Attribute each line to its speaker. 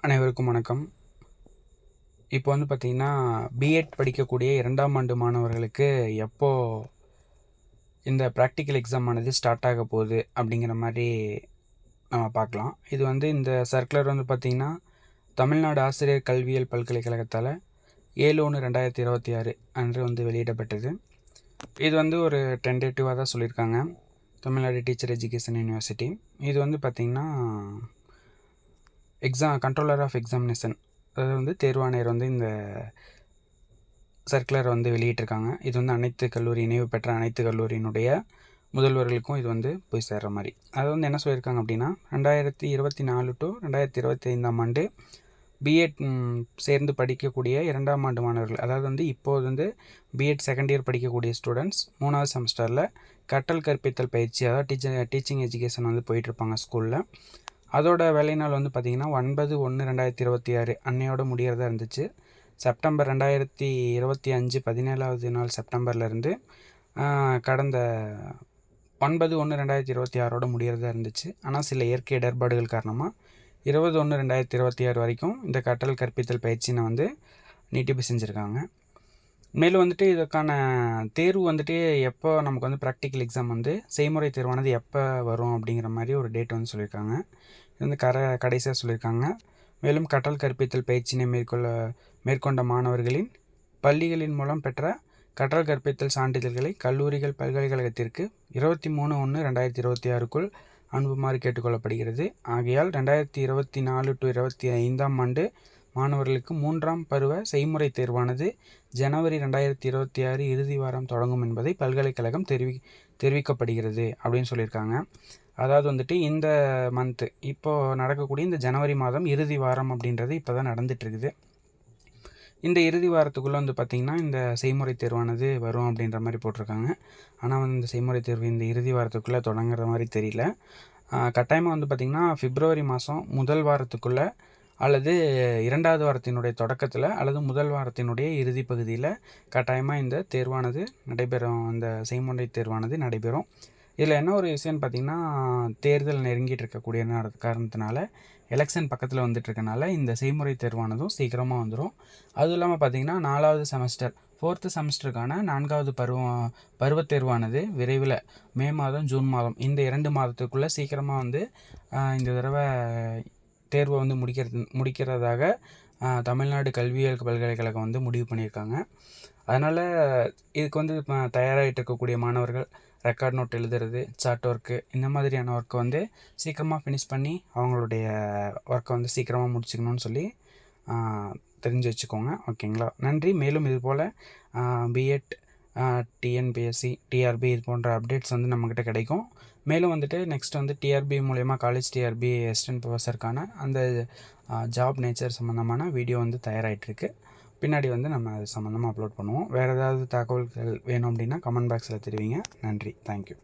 Speaker 1: அனைவருக்கும் வணக்கம். இப்போ வந்து பார்த்திங்கன்னா, பிஎட் படிக்கக்கூடிய 2ஆம் ஆண்டு மாணவர்களுக்கு எப்போ இந்த ப்ராக்டிக்கல் எக்ஸாம் ஆனது ஸ்டார்ட் ஆக போகுது அப்படிங்கிற மாதிரி நம்ம பார்க்கலாம். இது வந்து இந்த சர்க்குலர் வந்து பார்த்திங்கன்னா, தமிழ்நாடு ஆசிரியர் கல்வியியல் பல்கலைக்கழகத்தால் 7/1/2026 அன்று வந்து வெளியிடப்பட்டது. இது வந்து ஒரு டென்டேட்டிவாக தான் சொல்லியிருக்காங்க. Tamil Nadu teacher education university. இது வந்து பார்த்திங்கன்னா, கண்ட்ரோலர் ஆஃப் எக்ஸாமினேஷன், அதாவது வந்து தேர்வாணையர் வந்து இந்த சர்க்குலர் வந்து வெளியிட்டிருக்காங்க. இது வந்து அனைத்து கல்லூரி இணைவு பெற்ற அனைத்து கல்லூரியினுடைய முதல்வர்களுக்கும் இது வந்து போய் சேர்கிற மாதிரி. அது வந்து என்ன சொல்லியிருக்காங்க அப்படின்னா, 2024 to 2025 ஆண்டு பிஎட் சேர்ந்து படிக்கக்கூடிய 2ஆம் ஆண்டு மாணவர்கள், அதாவது வந்து இப்போது வந்து பிஎட் செகண்ட் இயர் படிக்கக்கூடிய ஸ்டூடெண்ட்ஸ் 3வது செமஸ்டரில் கற்றல் கற்பித்தல் பயிற்சி, அதாவது டீச்சிங் எஜுகேஷன் வந்து போயிட்டுருப்பாங்க ஸ்கூலில். அதோட வேலை நாள் வந்து பார்த்திங்கன்னா 9/1/2026 அன்னையோட முடிகிறதா இருந்துச்சு. செப்டம்பர் 2025 17வது நாள் செப்டம்பர்லேருந்து கடந்த 9/1/2026 முடிகிறதா இருந்துச்சு. ஆனால் சில இயற்கை இடர்பாடுகள் காரணமாக 20/1/2026 வரைக்கும் இந்த கற்றல் கற்பித்தல் பயிற்சினை வந்து நீட்டிப்பு செஞ்சுருக்காங்க. மேலும் வந்துட்டு இதுக்கான தேர்வு வந்துட்டு எப்போ நமக்கு வந்து ப்ராக்டிக்கல் எக்ஸாம் வந்து செய்முறை தேர்வானது எப்போ வரும் அப்படிங்கிற மாதிரி ஒரு டேட் வந்து சொல்லியிருக்காங்க. இது வந்து கடைசியாக சொல்லியிருக்காங்க. மேலும் கற்றல் கற்பித்தல் பயிற்சியினை மேற்கொண்ட மாணவர்களின் பள்ளிகளின் மூலம் பெற்ற கற்றல் கற்பித்தல் சான்றிதழ்களை கல்லூரிகள் பல்கலைக்கழகத்திற்கு 23/1/2026 அனுப்புமாறு கேட்டுக்கொள்ளப்படுகிறது. ஆகையால் 2024 to 2025 ஆண்டு மாணவர்களுக்கு 3ஆம் பருவ செய்முறை தேர்வானது ஜனவரி 2026 இறுதி வாரம் தொடங்கும் என்பதை பல்கலைக்கழகம் தெரிவிக்கப்படுகிறது அப்படின்னு சொல்லியிருக்காங்க. அதாவது வந்துட்டு இந்த மந்த்து இப்போது நடக்கக்கூடிய இந்த ஜனவரி மாதம் இறுதி வாரம் அப்படின்றது இப்போ தான் நடந்துகிட்ருக்குது. இந்த இறுதி வாரத்துக்குள்ளே வந்து பார்த்திங்கன்னா இந்த செய்முறை தேர்வானது வரும் அப்படின்ற மாதிரி போட்டிருக்காங்க. ஆனால் வந்து இந்த செய்முறை தேர்வு இந்த இறுதி வாரத்துக்குள்ளே தொடங்குற மாதிரி தெரியல. கட்டாயமாக வந்து பார்த்திங்கன்னா பிப்ரவரி மாதம் முதல் வாரத்துக்குள்ளே அல்லது 2வது வாரத்தினுடைய தொடக்கத்தில் அல்லது முதல் வாரத்தினுடைய இறுதி பகுதியில் கட்டாயமாக இந்த தேர்வானது நடைபெறும். இந்த செய்முறை தேர்வானது நடைபெறும். இதில் என்ன ஒரு விஷயம்னு பார்த்திங்கன்னா, தேர்தல் நெருங்கிட்டு இருக்கக்கூடிய காரணத்தினால எலெக்ஷன் பக்கத்தில் வந்துட்டுருக்கனால இந்த செய்முறை தேர்வானதும் சீக்கிரமாக வந்துடும். அதுவும் இல்லாமல் பார்த்திங்கன்னா 4வது செமஸ்டர் 4th செமஸ்டருக்கான 4வது பருவத் தேர்வானது விரைவில் மே மாதம் ஜூன் மாதம் இந்த 2 மாதத்துக்குள்ளே சீக்கிரமாக வந்து இந்த தடவை தேர்வை வந்து முடிக்கிறதாக தமிழ்நாடு கல்வியியல் பல்கலைக்கழகம் வந்து முடிவு பண்ணியிருக்காங்க. அதனால் இதுக்கு வந்து தயாராகிட்டு இருக்கக்கூடிய மாணவர்கள் ரெக்கார்ட் நோட் எழுதுறது, சார்ட் ஒர்க்கு, இந்த மாதிரியான ஒர்க்கை வந்து சீக்கிரமாக ஃபினிஷ் பண்ணி அவங்களுடைய ஒர்க்கை வந்து சீக்கிரமாக முடிச்சுக்கணும்னு சொல்லி தெரிஞ்சு வச்சுக்கோங்க. ஓகேங்களா? நன்றி. மேலும் இது போல் பிஎட், டிஎன்பிஎஸ்சி, டிஆர்பி இது போன்ற அப்டேட்ஸ் வந்து நம்மக்கிட்ட கிடைக்கும். மேலும் வந்துட்டு நெக்ஸ்ட் வந்து டிஆர்பி மூலயமா காலேஜ் டிஆர்பி அசிஸ்டன்ட் ப்ரொஃபஸருக்கான அந்த ஜாப் நேச்சர் சம்மந்தமான வீடியோ வந்து தயாராகிட்டுருக்கு. பின்னாடி வந்து நம்ம அது சம்மந்தமாக அப்லோட் பண்ணுவோம். வேறு ஏதாவது தகவல்கள் வேணும் அப்படின்னா கமெண்ட் பாக்ஸில் தெரிவிங்க. நன்றி. தேங்க்யூ.